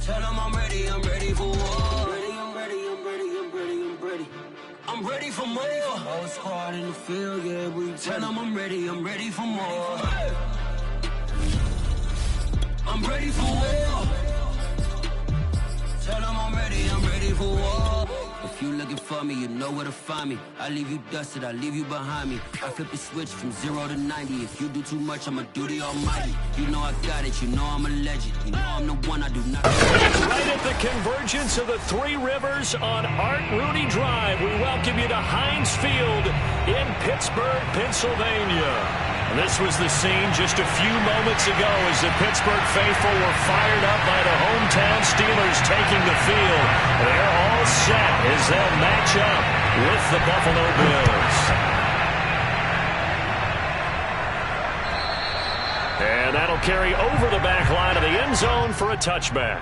Tell them I'm ready for war. I'm ready for more. Whole squad in the field, yeah, we tell them I'm ready for more. I'm ready for war. Tell them I'm ready for war. If you looking for me, you know where to find me. I leave you dusted, I leave you behind me. I flip the switch from 0 to 90. If you do too much, I'ma do the almighty. You know I got it, you know I'm a legend. You know I'm the one, I do not. Right at the convergence of the Three Rivers on Art Rooney Drive, we welcome you to Heinz Field in Pittsburgh, Pennsylvania. And this was the scene just a few moments ago as the Pittsburgh faithful were fired up by the hometown Steelers taking the field. They're all set as they'll match up with the Buffalo Bills. And that'll carry over the back line of the end zone for a touchback.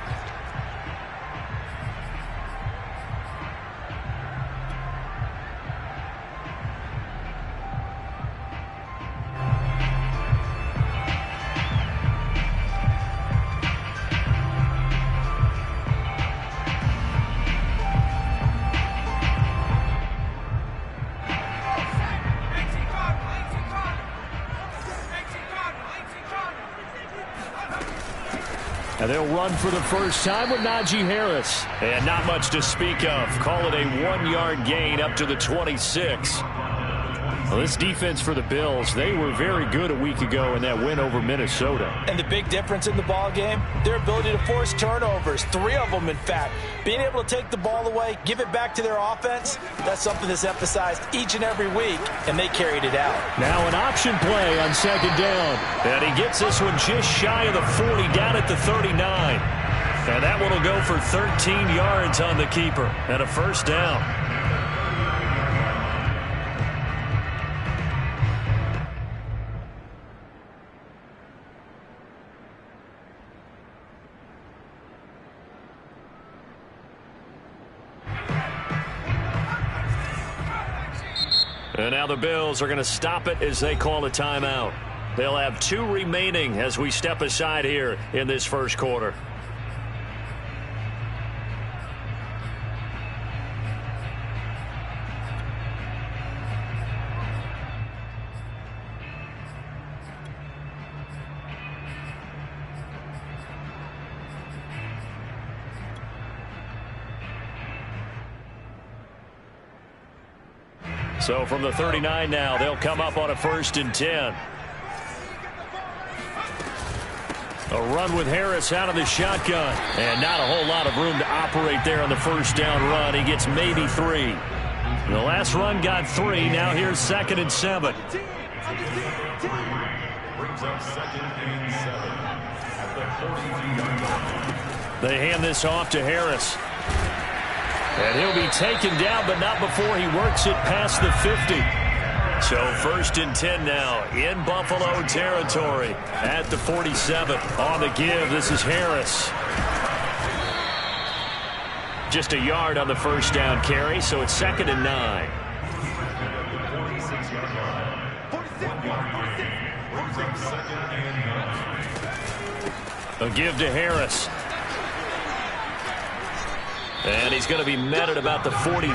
And they'll run for the first time with Najee Harris. And not much to speak of. Call it a 1-yard gain up to the 26. Well, this defense for the Bills, they were very good a week ago in that win over Minnesota. And the big difference in the ball game, their ability to force turnovers, 3 of them in fact. Being able to take the ball away, give it back to their offense, that's something that's emphasized each and every week, and they carried it out. Now an option play on second down. And he gets this one just shy of the 40, down at the 39. And that one will go for 13 yards on the keeper and a first down. And now the Bills are going to stop it as they call a timeout. They'll have 2 remaining as we step aside here in this first quarter. So from the 39 now, they'll come up on a 1st and 10. A run with Harris out of the shotgun. And not a whole lot of room to operate there on the first down run. He gets maybe 3. The last run got 3. Now here's 2nd and 7. Brings up 2nd and 7 at the 43-yard line. They hand this off to Harris. And he'll be taken down, but not before he works it past the 50. So 1st and 10 now in Buffalo territory at the 47. On the give, this is Harris. Just a yard on the first down carry, so it's 2nd and 9. A give to Harris. And he's going to be met at about the 43.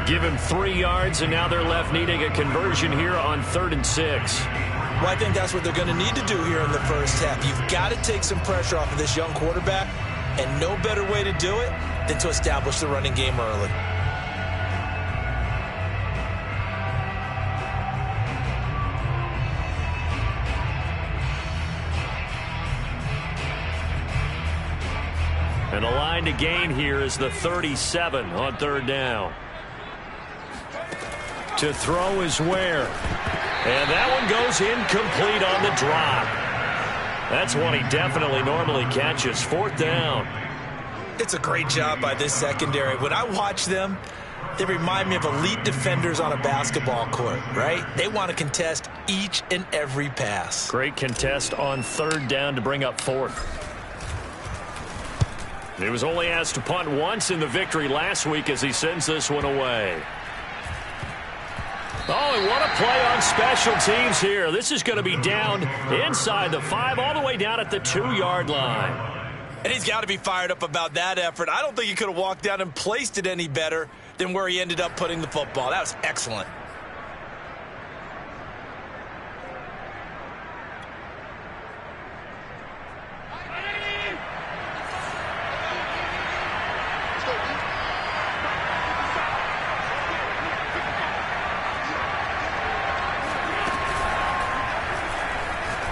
Give him 3 yards, and now they're left needing a conversion here on 3rd and 6. Well, I think that's what they're going to need to do here in the first half. You've got to take some pressure off of this young quarterback, and no better way to do it than to establish the running game early. And the line to gain here is the 37 on 3rd down. To throw is Ware. And that one goes incomplete on the drop. That's one he definitely normally catches. 4th down. It's a great job by this secondary. When I watch them, they remind me of elite defenders on a basketball court, right? They want to contest each and every pass. Great contest on 3rd down to bring up 4th. He was only asked to punt once in the victory last week as he sends this one away. Oh, and what a play on special teams here. This is going to be down inside the 5, all the way down at the 2-yard line. And he's got to be fired up about that effort. I don't think he could have walked down and placed it any better than where he ended up putting the football. That was excellent.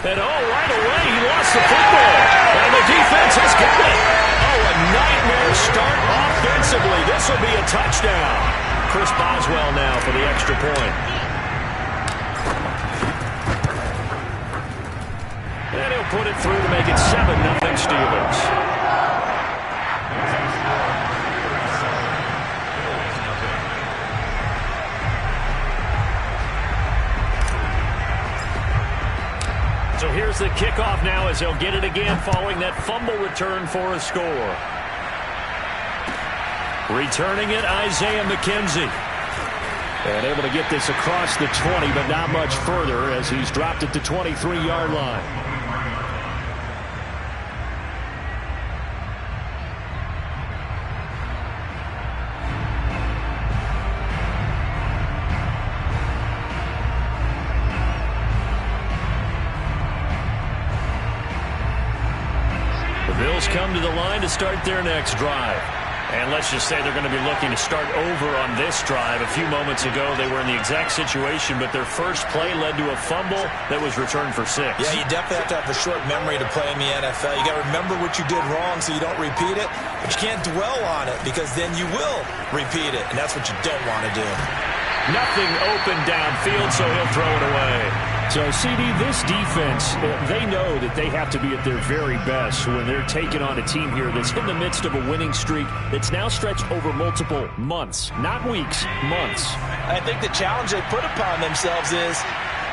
And right away, he lost the football. And the defense has got it. Oh, a nightmare start offensively. This will be a touchdown. Chris Boswell now for the extra point. And he'll put it through to make it 7-0 Steelers. So here's the kickoff now as they'll get it again following that fumble return for a score. Returning it, Isaiah McKenzie. And able to get this across the 20, but not much further as he's dropped it to 23-yard line. Bills come to the line to start their next drive. And let's just say they're going to be looking to start over on this drive. A few moments ago, they were in the exact situation, but their first play led to a fumble that was returned for 6. Yeah, you definitely have to have a short memory to play in the NFL. You got to remember what you did wrong so you don't repeat it, but you can't dwell on it because then you will repeat it, and that's what you don't want to do. Nothing open downfield, so he'll throw it away. So, CD, this defense, they know that they have to be at their very best when they're taking on a team here that's in the midst of a winning streak that's now stretched over multiple months, not weeks, months. I think the challenge they put upon themselves is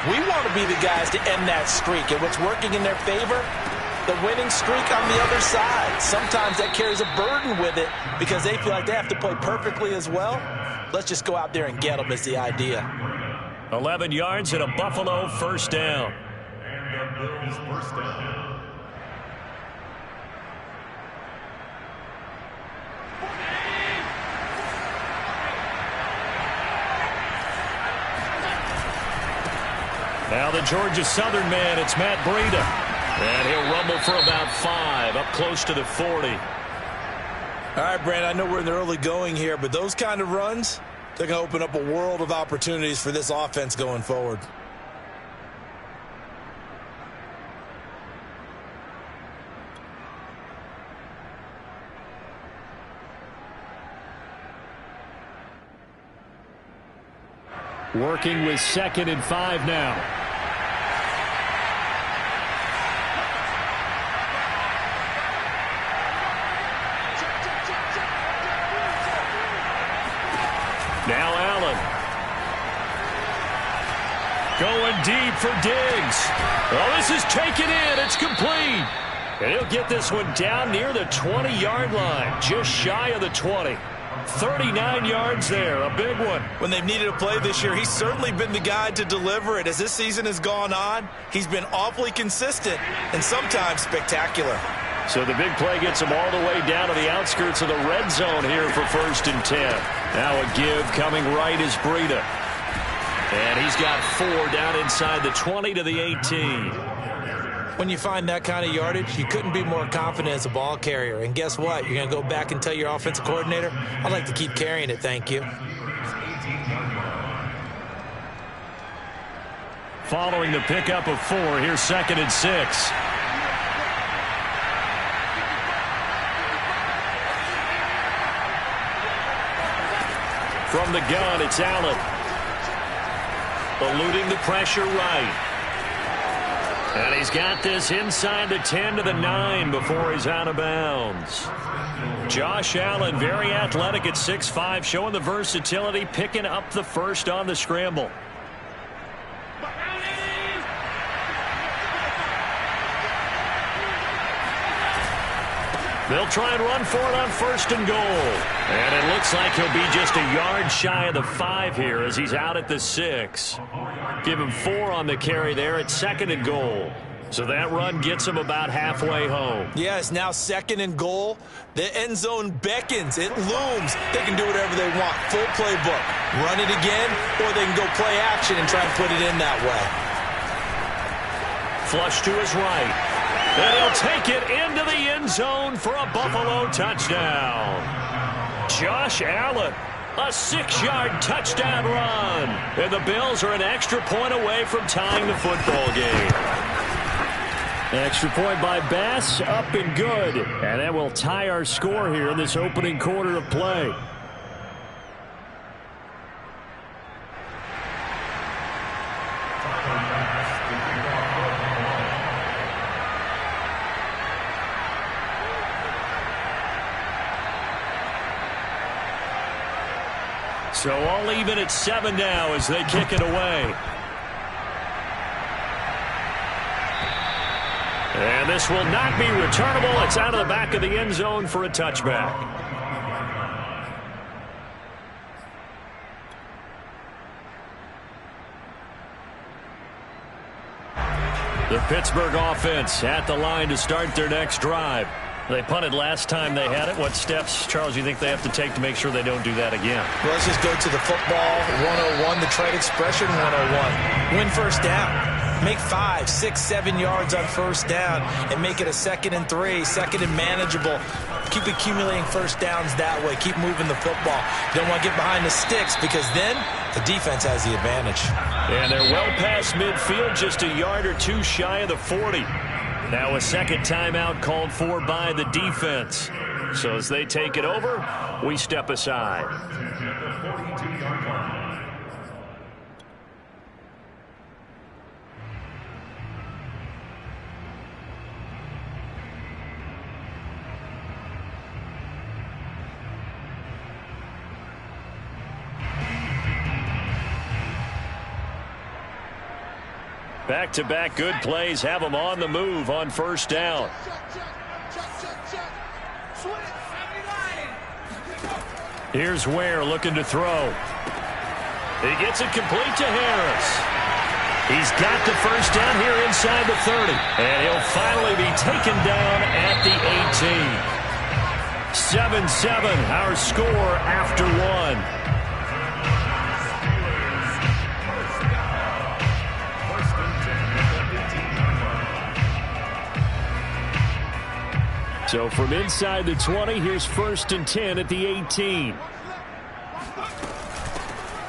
we want to be the guys to end that streak. And what's working in their favor? The winning streak on the other side. Sometimes that carries a burden with it because they feel like they have to play perfectly as well. Let's just go out there and get them is the idea. 11 yards and a Buffalo first down. And the Bills first down. Now the Georgia Southern man, it's Matt Breida. And he'll rumble for about 5, up close to the 40. All right, Brandon, I know we're in the early going here, but those kind of runs, they're going to open up a world of opportunities for this offense going forward. Working with 2nd and 5 now. Now Allen. Going deep for Diggs. Oh, this is taken in. It's complete. And he'll get this one down near the 20-yard line. Just shy of the 20. 39 yards there. A big one. When they've needed a play this year, he's certainly been the guy to deliver it. As this season has gone on, he's been awfully consistent and sometimes spectacular. So the big play gets him all the way down to the outskirts of the red zone here for 1st and 10. Now a give coming right is Breida. And he's got 4 down inside the 20 to the 18. When you find that kind of yardage, you couldn't be more confident as a ball carrier. And guess what? You're going to go back and tell your offensive coordinator, I'd like to keep carrying it, thank you. Following the pickup of 4, here's 2nd and 6. From the gun, it's Allen. Eluding the pressure right. And he's got this inside the 10 to the 9 before he's out of bounds. Josh Allen, very athletic at 6'5", showing the versatility, picking up the first on the scramble. They'll try and run for it on 1st and goal. And it looks like he'll be just a yard shy of the 5 here as he's out at the 6. Give him 4 on the carry there at 2nd and goal. So that run gets them about halfway home. Yeah, it's now 2nd and goal. The end zone beckons. It looms. They can do whatever they want. Full playbook. Run it again, or they can go play action and try and put it in that way. Flush to his right. And he'll take it into the end zone for a Buffalo touchdown. Josh Allen, a 6-yard touchdown run. And the Bills are an extra point away from tying the football game. Extra point by Bass, up and good. And that will tie our score here in this opening quarter of play. So all even at 7 now as they kick it away. And this will not be returnable. It's out of the back of the end zone for a touchback. The Pittsburgh offense at the line to start their next drive. They punted last time they had it. What steps, Charles, you think they have to take to make sure they don't do that again? Well, let's just go to the football 101, the trade expression 101. Win first down. Make 5, 6, 7 yards on first down and make it a 2nd and 3, 2nd and manageable. Keep accumulating first downs that way. Keep moving the football. You don't want to get behind the sticks because then the defense has the advantage. And they're well past midfield, just a yard or two shy of the 40. Now a second timeout called for by the defense. So as they take it over, we step aside. Back-to-back good plays have them on the move on first down. Here's Ware looking to throw. He gets it complete to Harris. He's got the first down here inside the 30. And he'll finally be taken down at the 18. 7-7, our score after one. So from inside the 20, here's 1st and 10 at the 18.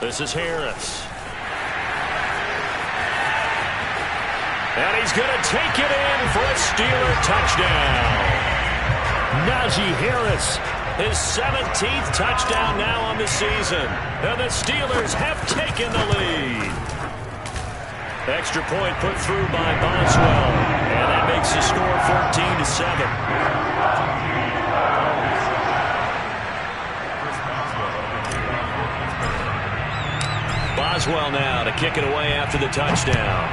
This is Harris. And he's going to take it in for a Steeler touchdown. Najee Harris, his 17th touchdown now on the season. And the Steelers have taken the lead. Extra point put through by Boswell. And that makes the score 14-7. Boswell now to kick it away after the touchdown.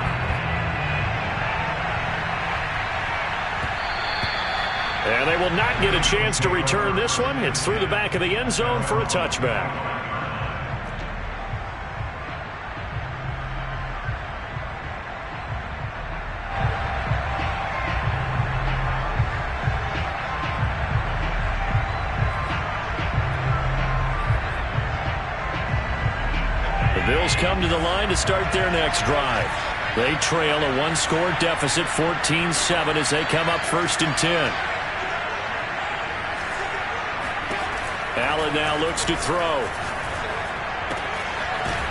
And they will not get a chance to return this one. It's through the back of the end zone for a touchback. Bills come to the line to start their next drive. They trail a one-score deficit, 14-7, as they come up 1st and 10. Allen now looks to throw.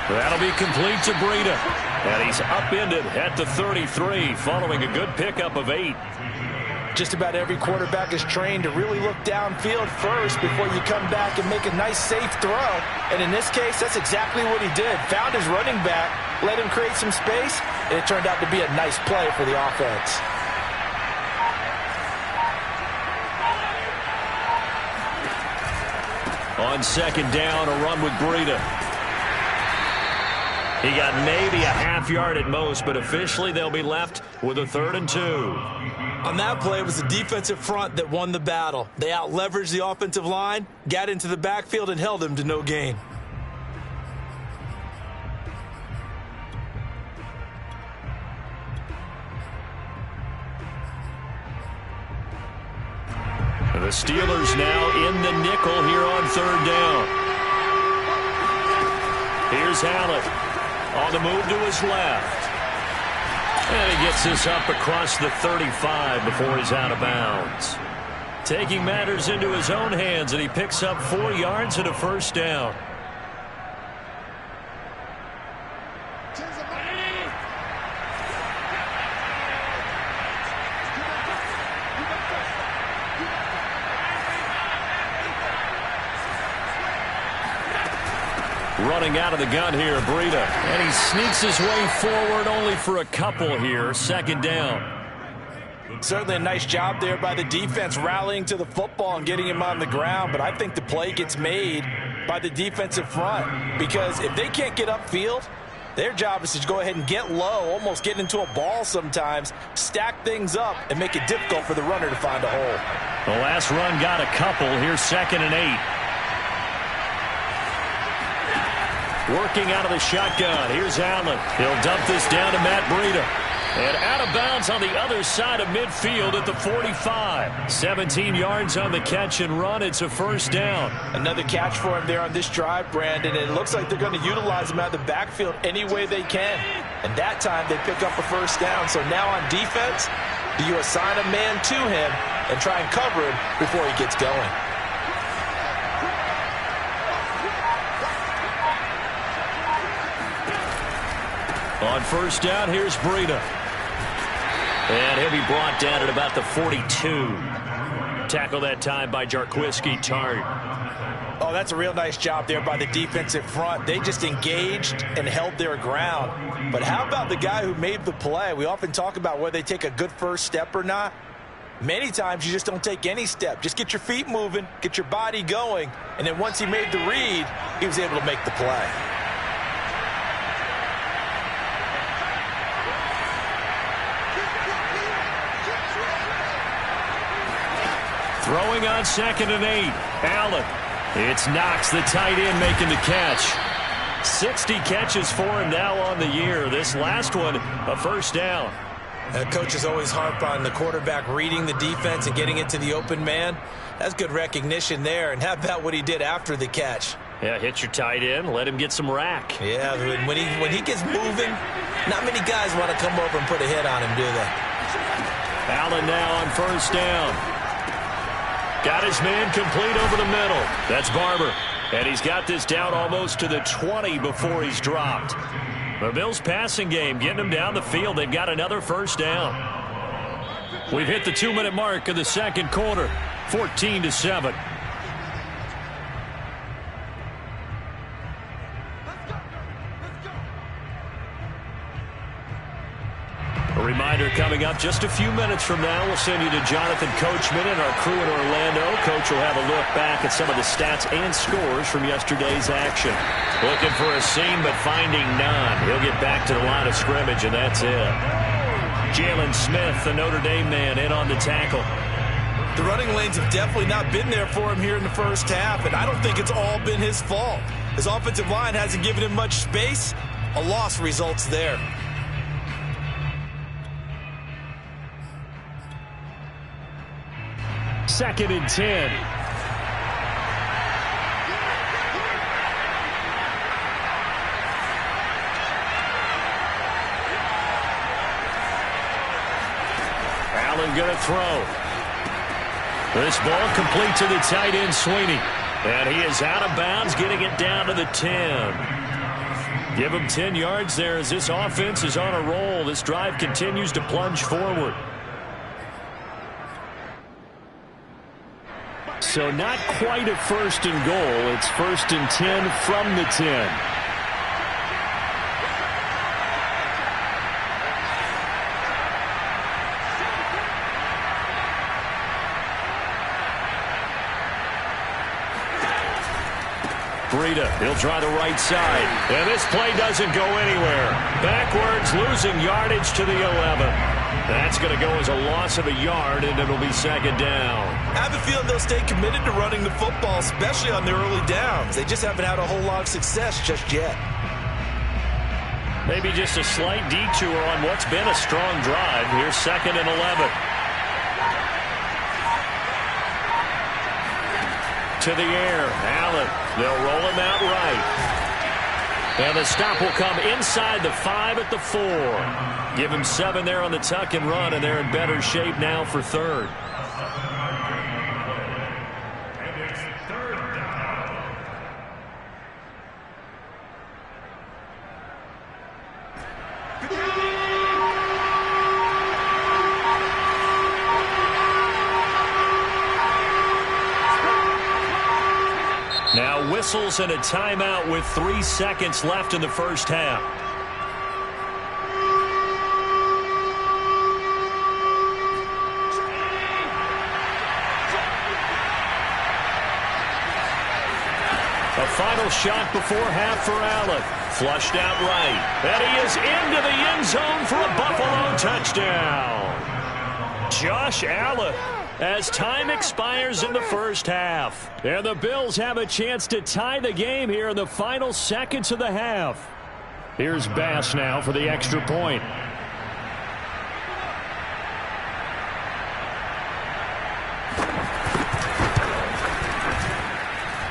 That'll be complete to Breida. And he's upended at the 33, following a good pickup of 8. Just about every quarterback is trained to really look downfield first before you come back and make a nice, safe throw. And in this case, that's exactly what he did. Found his running back, let him create some space, and it turned out to be a nice play for the offense. On 2nd down, a run with Breida. He got maybe a half yard at most, but officially they'll be left with a 3rd and 2. On that play, it was the defensive front that won the battle. They out-leveraged the offensive line, got into the backfield, and held him to no gain. The Steelers now in the nickel here on third down. Here's Allen on the move to his left. And he gets this up across the 35 before he's out of bounds. Taking matters into his own hands, and he picks up 4 yards and a first down. Running out of the gun here, Breida. And he sneaks his way forward only for a couple here. Second down. Certainly a nice job there by the defense rallying to the football and getting him on the ground. But I think the play gets made by the defensive front. Because if they can't get upfield, their job is to go ahead and get low, almost get into a ball sometimes, stack things up, and make it difficult for the runner to find a hole. The last run got a couple. Here's 2nd and 8. Working out of the shotgun. Here's Allen. He'll dump this down to Matt Breida. And out of bounds on the other side of midfield at the 45. 17 yards on the catch and run. It's a first down. Another catch for him there on this drive, Brandon. And it looks like they're going to utilize him out of the backfield any way they can. And that time they pick up a first down. So now on defense, do you assign a man to him and try and cover him before he gets going? On first down, here's Breida. And he'll be brought down at about the 42. Tackle that time by Jarquiski Tart. Oh, that's a real nice job there by the defensive front. They just engaged and held their ground. But how about the guy who made the play? We often talk about whether they take a good first step or not. Many times you just don't take any step. Just get your feet moving, get your body going, and then once he made the read, he was able to make the play. Throwing on 2nd and 8. Allen. It's Knox, the tight end, making the catch. 60 catches for him now on the year. This last one, a first down. Coaches always harp on the quarterback reading the defense and getting it to the open man. That's good recognition there. And how about what he did after the catch? Yeah, hit your tight end, let him get some rack. Yeah, when he gets moving, not many guys want to come over and put a hit on him, do they? Allen now on first down. Got his man complete over the middle. That's Barber. And he's got this down almost to the 20 before he's dropped. The Bills' passing game getting them down the field. They've got another first down. We've hit the 2-minute mark of the second quarter. 14-7. A reminder coming up just a few minutes from now. We'll send you to Jonathan Coachman and our crew in Orlando. Coach will have a look back at some of the stats and scores from yesterday's action. Looking for a seam, but finding none. He'll get back to the line of scrimmage, and that's it. Jalen Smith, the Notre Dame man, in on the tackle. The running lanes have definitely not been there for him here in the first half, and I don't think it's all been his fault. His offensive line hasn't given him much space. A loss results there. Second and 10. Allen going to throw. This ball complete to the tight end, Sweeney. And he is out of bounds, getting it down to the 10. Give him 10 yards there as this offense is on a roll. This drive continues to plunge forward. So not quite a first and goal. It's 1st and 10 from the 10. Breida, he'll try the right side. And this play doesn't go anywhere. Backwards, losing yardage to the 11. That's going to go as a loss of a yard, and it'll be second down. I have a feeling they'll stay committed to running the football, especially on their early downs. They just haven't had a whole lot of success just yet. Maybe just a slight detour on what's been a strong drive. Here's 2nd and 11. to the air. Allen, they'll roll him out right. And the stop will come inside the 5 at the 4. Give him 7 there on the tuck and run, and they're in better shape now for third. Now whistles and a timeout with 3 seconds left in the first half. A final shot before half for Allen. Flushed out right. And he is into the end zone for a Buffalo touchdown. Josh Allen, as time expires in the first half. And the Bills have a chance to tie the game here in the final seconds of the half. Here's Bass now for the extra point.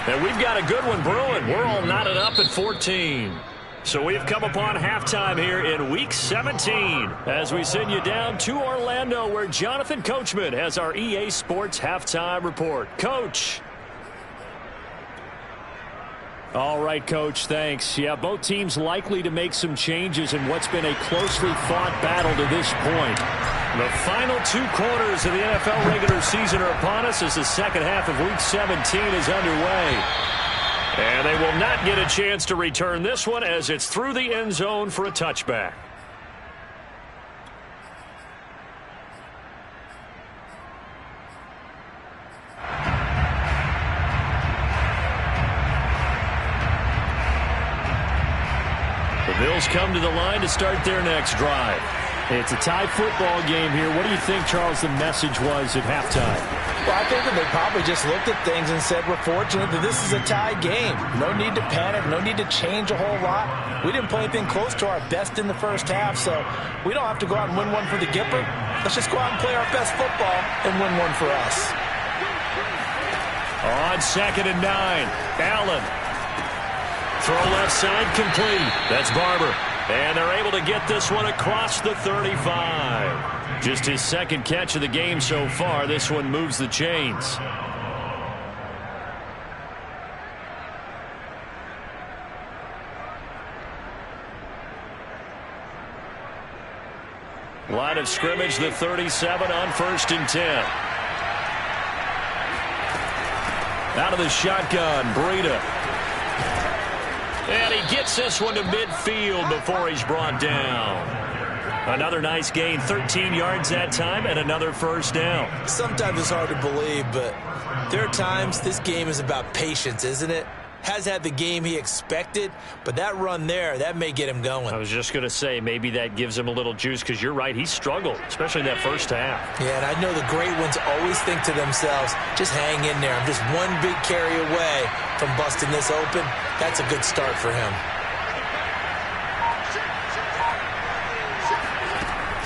And we've got a good one brewing. We're all knotted up at 14. So we've come upon halftime here in Week 17 as we send you down to Orlando, where Jonathan Coachman has our EA Sports Halftime Report. Coach. All right, Coach, thanks. Yeah, both teams likely to make some changes in what's been a closely fought battle to this point. The final 2 quarters of the NFL regular season are upon us as the second half of Week 17 is underway. And they will not get a chance to return this one as it's through the end zone for a touchback. The Bills come to the line to start their next drive. It's a tie football game here. What do you think, Charles, the message was at halftime? Well, I think that they probably just looked at things and said, we're fortunate that this is a tie game. No need to panic. No need to change a whole lot. We didn't play anything close to our best in the first half, so we don't have to go out and win one for the Gipper. Let's just go out and play our best football and win one for us. On 2nd and 9, Allen. Throw left side complete. That's Barber. And they're able to get this one across the 35. Just his second catch of the game so far. This one moves the chains. Line of scrimmage, the 37 on 1st and 10. Out of the shotgun, Breida. And he gets this one to midfield before he's brought down. Another nice gain, 13 yards that time, and another first down. Sometimes it's hard to believe, but there are times this game is about patience, isn't it? Has had the game he expected, but that run there, that may get him going. I was just going to say, maybe that gives him a little juice, because you're right, he struggled, especially in that first half. Yeah, and I know the great ones always think to themselves, just hang in there. I'm just one big carry away from busting this open. That's a good start for him.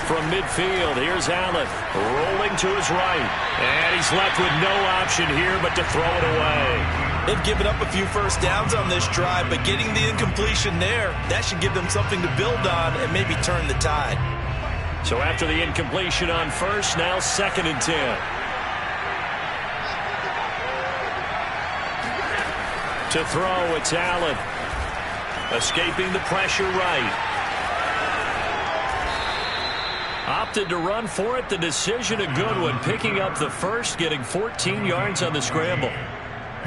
From midfield, here's Allen, rolling to his right. And he's left with no option here but to throw it away. They've given up a few first downs on this drive, but getting the incompletion there, that should give them something to build on and maybe turn the tide. So after the incompletion on first, now 2nd and 10. To throw, it's Allen. Escaping the pressure right. Opted to run for it. The decision a good one. Picking up the first, getting 14 yards on the scramble.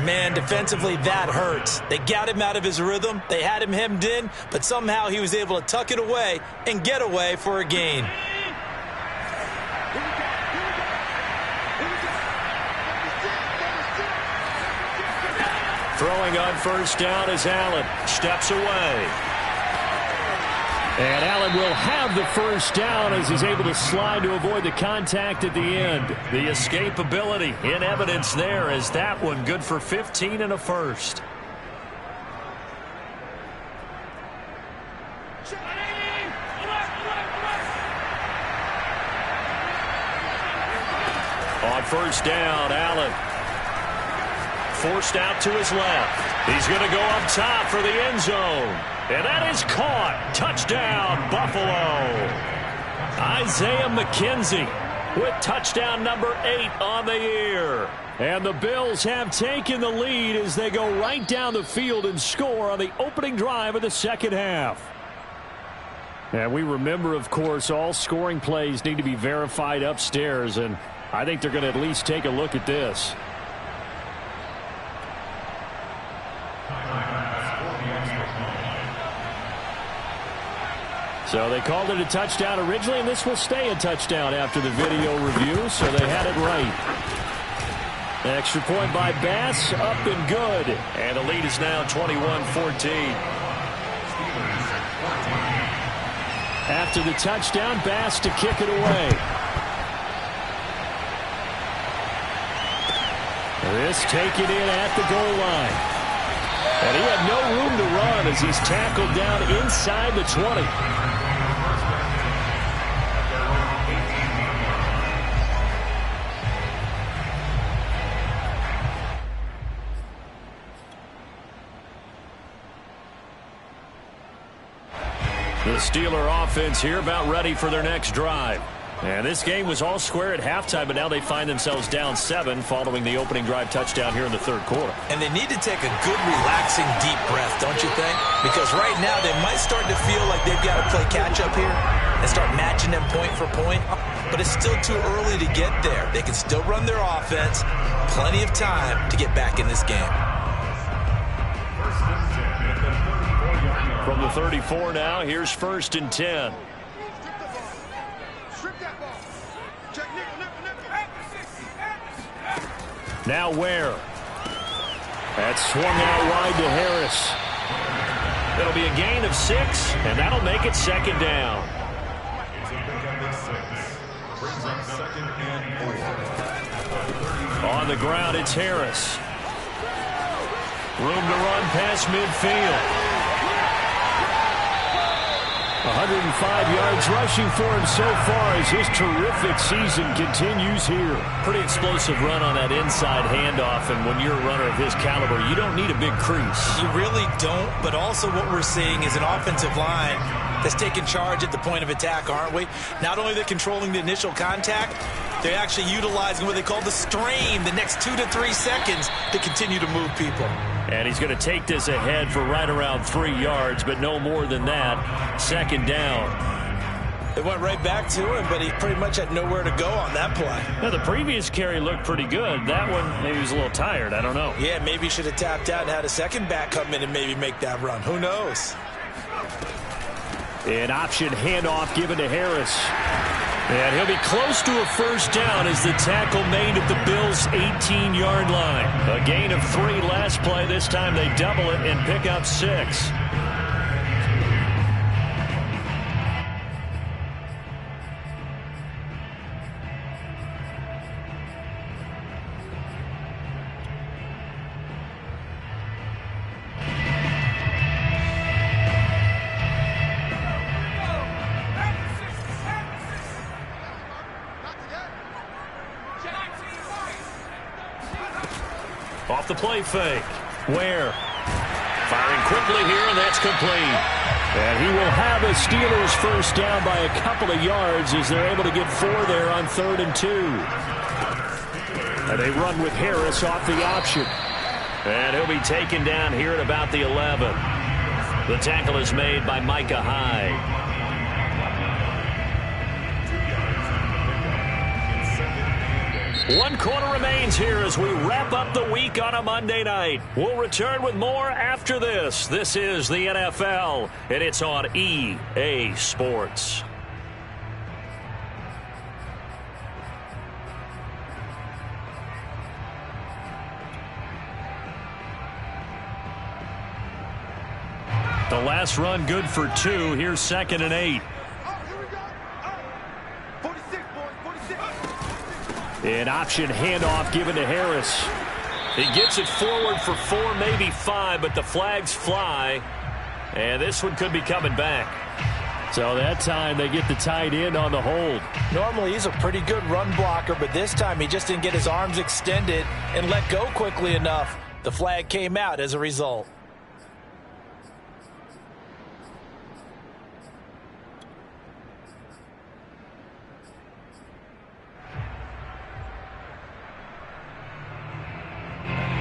Man, defensively, that hurts. They got him out of his rhythm. They had him hemmed in, but somehow he was able to tuck it away and get away for a gain. Throwing on first down is Allen. Steps away. And Allen will have the first down as he's able to slide to avoid the contact at the end. The escapability in evidence there as that one good for 15 and a first. On first down, Allen forced out to his left. He's going to go up top for the end zone. And that is caught. Touchdown, Buffalo. Isaiah McKenzie with touchdown number 8 on the year. And the Bills have taken the lead as they go right down the field and score on the opening drive of the second half. And we remember, of course, all scoring plays need to be verified upstairs, and I think they're going to at least take a look at this. So they called it a touchdown originally, and this will stay a touchdown after the video review, so they had it right. Extra point by Bass, up and good. And the lead is now 21-14. After the touchdown, Bass to kick it away. This taken in at the goal line. And he had no room to run as he's tackled down inside the 20. The Steeler offense here about ready for their next drive. And this game was all square at halftime, but now they find themselves down 7 following the opening drive touchdown here in the third quarter. And they need to take a good, relaxing, deep breath, don't you think? Because right now they might start to feel like they've got to play catch-up here and start matching them point for point. But it's still too early to get there. They can still run their offense. Plenty of time to get back in this game. From the 34 now, here's 1st and 10. Now Ware. That's swung out wide to Harris. It'll be a gain of 6, and that'll make it 2nd down. On the ground, it's Harris. Room to run past midfield. 105 yards rushing for him so far as his terrific season continues here. Pretty explosive run on that inside handoff, and when you're a runner of his caliber, you don't need a big crease. You really don't, but also what we're seeing is an offensive line that's taking charge at the point of attack, aren't we? Not only are they controlling the initial contact, they're actually utilizing what they call the strain, the next 2 to 3 seconds to continue to move people. And he's going to take this ahead for right around 3 yards, but no more than that. 2nd down. It went right back to him, but he pretty much had nowhere to go on that play. Now, the previous carry looked pretty good. That one, maybe he was a little tired. I don't know. Yeah, maybe he should have tapped out and had a second back come in and maybe make that run. Who knows? An option handoff given to Harris. And he'll be close to a 1st down as the tackle made at the Bills' 18-yard line. A gain of 3 last play. This time they double it and pick up 6. Off the play fake. Ware firing quickly here, and that's complete. And he will have a Steelers 1st down by a couple of yards as they're able to get 4 there on 3rd and 2. And they run with Harris off the option. And he'll be taken down here at about the 11. The tackle is made by Micah Hyde. 1 quarter remains here as we wrap up the week on a Monday night. We'll return with more after this. This is the NFL, and it's on EA Sports. The last run good for 2. Here's 2nd and 8. An option handoff given to Harris. He gets it forward for 4, maybe 5, but the flags fly. And this one could be coming back. So that time they get the tight end on the hold. Normally he's a pretty good run blocker, but this time he just didn't get his arms extended and let go quickly enough. The flag came out as a result.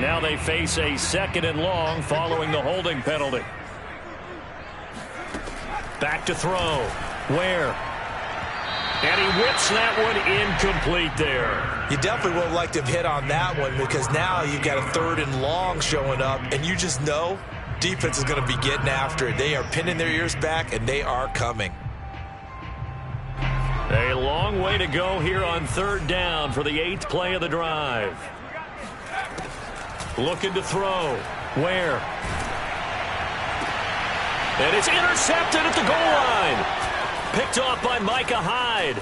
Now they face a 2nd and long following the holding penalty. Back to throw. Where? And he whips that one incomplete there. You definitely would have liked to have hit on that one, because now you've got a 3rd and long showing up, and you just know defense is going to be getting after it. They are pinning their ears back, and they are coming. A long way to go here on 3rd down for the 8th play of the drive. Looking to throw. Where? And it's intercepted at the goal line. Picked off by Micah Hyde.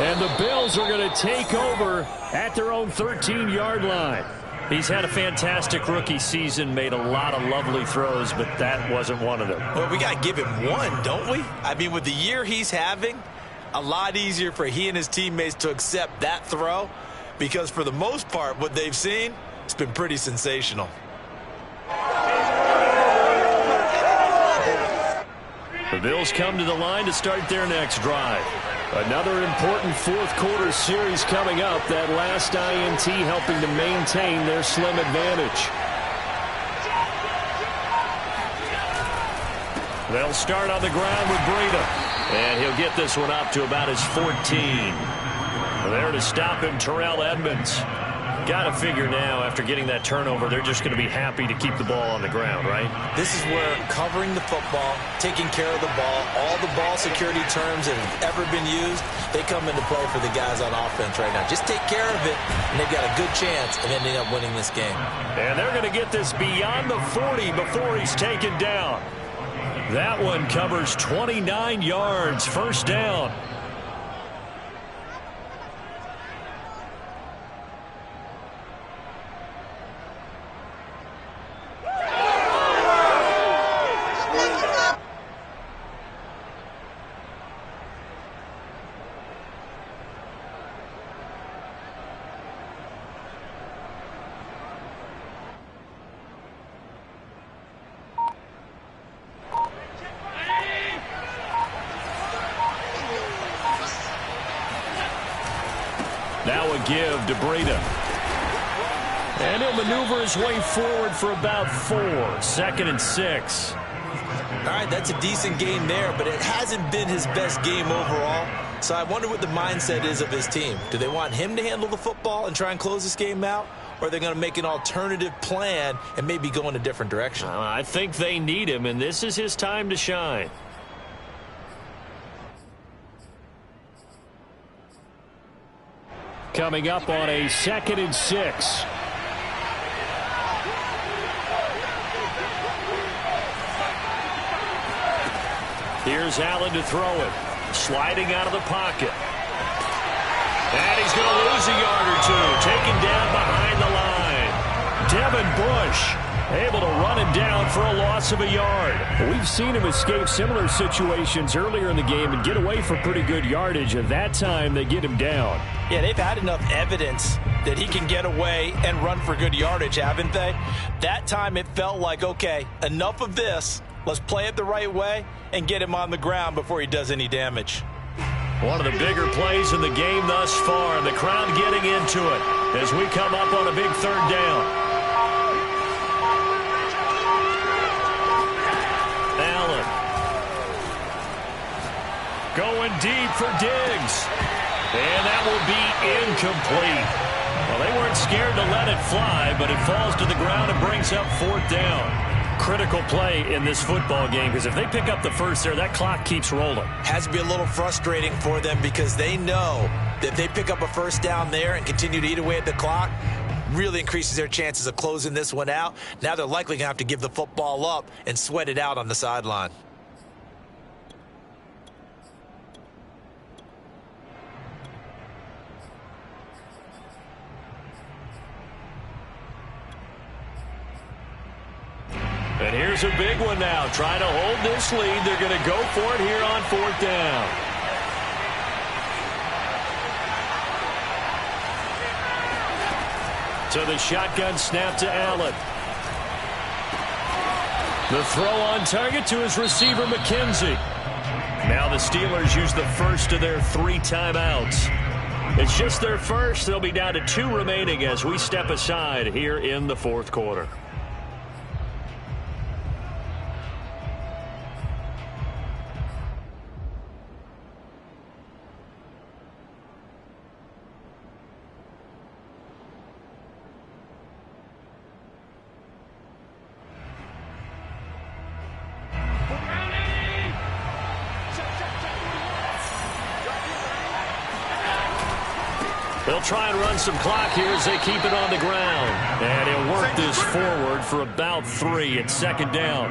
And the Bills are going to take over at their own 13-yard line. He's had a fantastic rookie season, made a lot of lovely throws, but that wasn't one of them. Well, we got to give him one, don't we? I mean, with the year he's having, a lot easier for he and his teammates to accept that throw, because for the most part, what they've seen, it's been pretty sensational. The Bills come to the line to start their next drive. Another important 4th quarter series coming up. That last INT helping to maintain their slim advantage. They'll start on the ground with Breida. And he'll get this one up to about his 14. There to stop him, Terrell Edmonds. Got to figure now, after getting that turnover, they're just going to be happy to keep the ball on the ground, right? This is where covering the football, taking care of the ball, all the ball security terms that have ever been used, they come into play for the guys on offense right now. Just take care of it, and they've got a good chance of ending up winning this game. And they're going to get this beyond the 40 before he's taken down. That one covers 29 yards, 1st down. Now a give to Breida. And he'll maneuver his way forward for about 4. 2nd and 6. All right, that's a decent game there, but it hasn't been his best game overall. So I wonder what the mindset is of his team. Do they want him to handle the football and try and close this game out? Or are they going to make an alternative plan and maybe go in a different direction? I think they need him, and this is his time to shine. Coming up on a 2nd and 6. Here's Allen to throw it. Sliding out of the pocket. And he's going to lose a yard or 2. Taken down behind the line. Devin Bush able to run him down for a loss of a yard. We've seen him escape similar situations earlier in the game and get away for pretty good yardage. At that time, they get him down. Yeah, they've had enough evidence that he can get away and run for good yardage, haven't they? That time it felt like, okay, enough of this. Let's play it the right way and get him on the ground before he does any damage. One of the bigger plays in the game thus far, and the crowd getting into it as we come up on a big 3rd down. Allen going deep for Diggs. And that will be incomplete. Well, they weren't scared to let it fly, but it falls to the ground and brings up 4th down. Critical play in this football game, because if they pick up the first there, that clock keeps rolling. Has to be a little frustrating for them, because they know that if they pick up a 1st down there and continue to eat away at the clock, really increases their chances of closing this one out. Now they're likely going to have to give the football up and sweat it out on the sideline. And here's a big one now. Trying to hold this lead. They're going to go for it here on 4th down. To the shotgun snap to Allen. The throw on target to his receiver, McKenzie. Now the Steelers use the first of their 3 timeouts. It's just their first. They'll be down to 2 remaining as we step aside here in the 4th quarter. They'll try and run some clock here as they keep it on the ground. And he'll work this forward for about 3. It's 2nd down.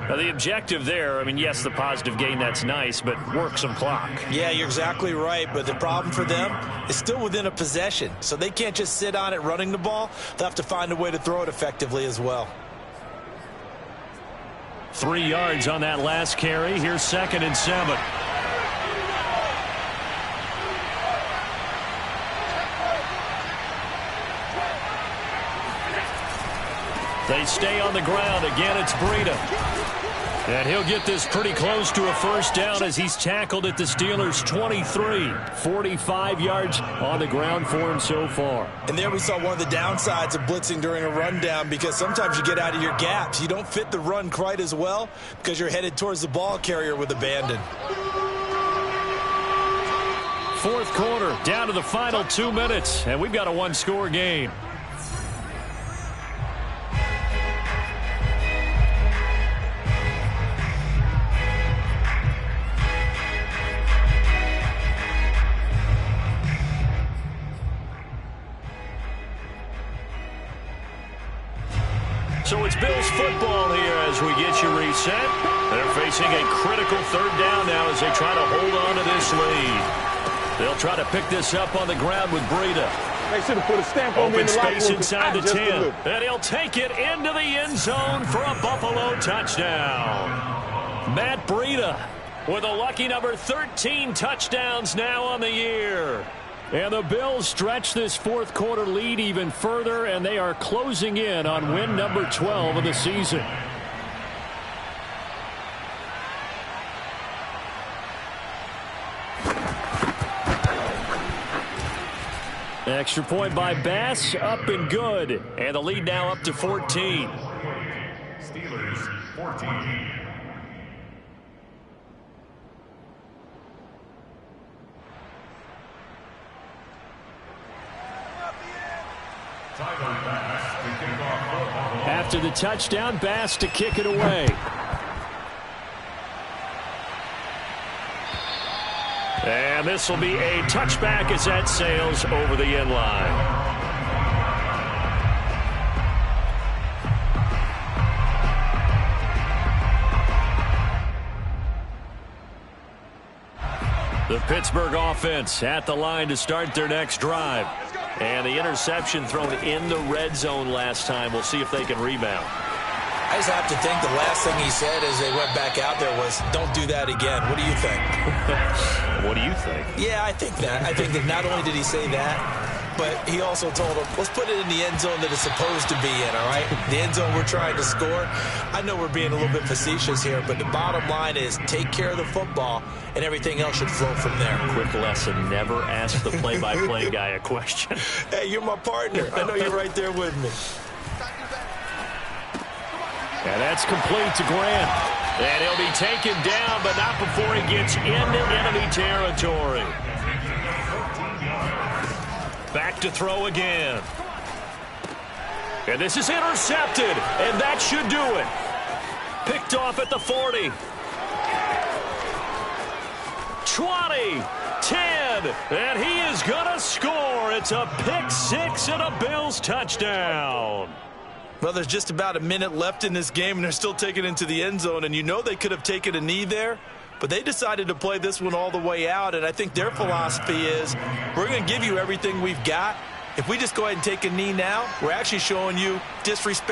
Now, the objective there, I mean, yes, the positive gain, that's nice, but work some clock. Yeah, you're exactly right, but the problem for them is still within a possession. So they can't just sit on it running the ball. They'll have to find a way to throw it effectively as well. 3 yards on that last carry. Here's 2nd and 7. They stay on the ground. Again, it's Breida. And he'll get this pretty close to a 1st down as he's tackled at the Steelers' 23. 45 yards on the ground for him so far. And there we saw one of the downsides of blitzing during a rundown, because sometimes you get out of your gaps. You don't fit the run quite as well because you're headed towards the ball carrier with abandon. 4th quarter, down to the final 2 minutes, and we've got a 1-score game. So it's Bills football here as we get you reset. They're facing a critical 3rd down now as they try to hold on to this lead. They'll try to pick this up on the ground with Breida. They should have put a stamp on me in the locker room. Open space inside the 10. And he'll take it into the end zone for a Buffalo touchdown. Matt Breida with a lucky number 13 touchdowns now on the year. And the Bills stretch this 4th quarter lead even further, and they are closing in on win number 12 of the season. Extra point by Bass, up and good. And the lead now up to 14. Steelers 14. After the touchdown, Bass to kick it away. And this will be a touchback as that sails over the end line. The Pittsburgh offense at the line to start their next drive. And the interception thrown in the red zone last time. We'll see if they can rebound. I just have to think the last thing he said as they went back out there was, don't do that again. What do you think? What do you think? Yeah, I think that. I think that not only did he say that, but he also told them, let's put it in the end zone that it's supposed to be in, all right? The end zone we're trying to score. I know we're being a little bit facetious here, but the bottom line is take care of the football, and everything else should flow from there. Quick lesson, never ask the play-by-play guy a question. Hey, you're my partner. I know you're right there with me. And that's complete to Grant. And he'll be taken down, but not before he gets into enemy territory. Back to throw again. And this is intercepted, and that should do it. Picked off at the 40. 20, 10, and he is going to score. It's a pick six and a Bills touchdown. Well, there's just about a minute left in this game, and they're still taking it into the end zone. And you know they could have taken a knee there, but they decided to play this one all the way out. And I think their philosophy is, we're going to give you everything we've got. If we just go ahead and take a knee now, we're actually showing you disrespect.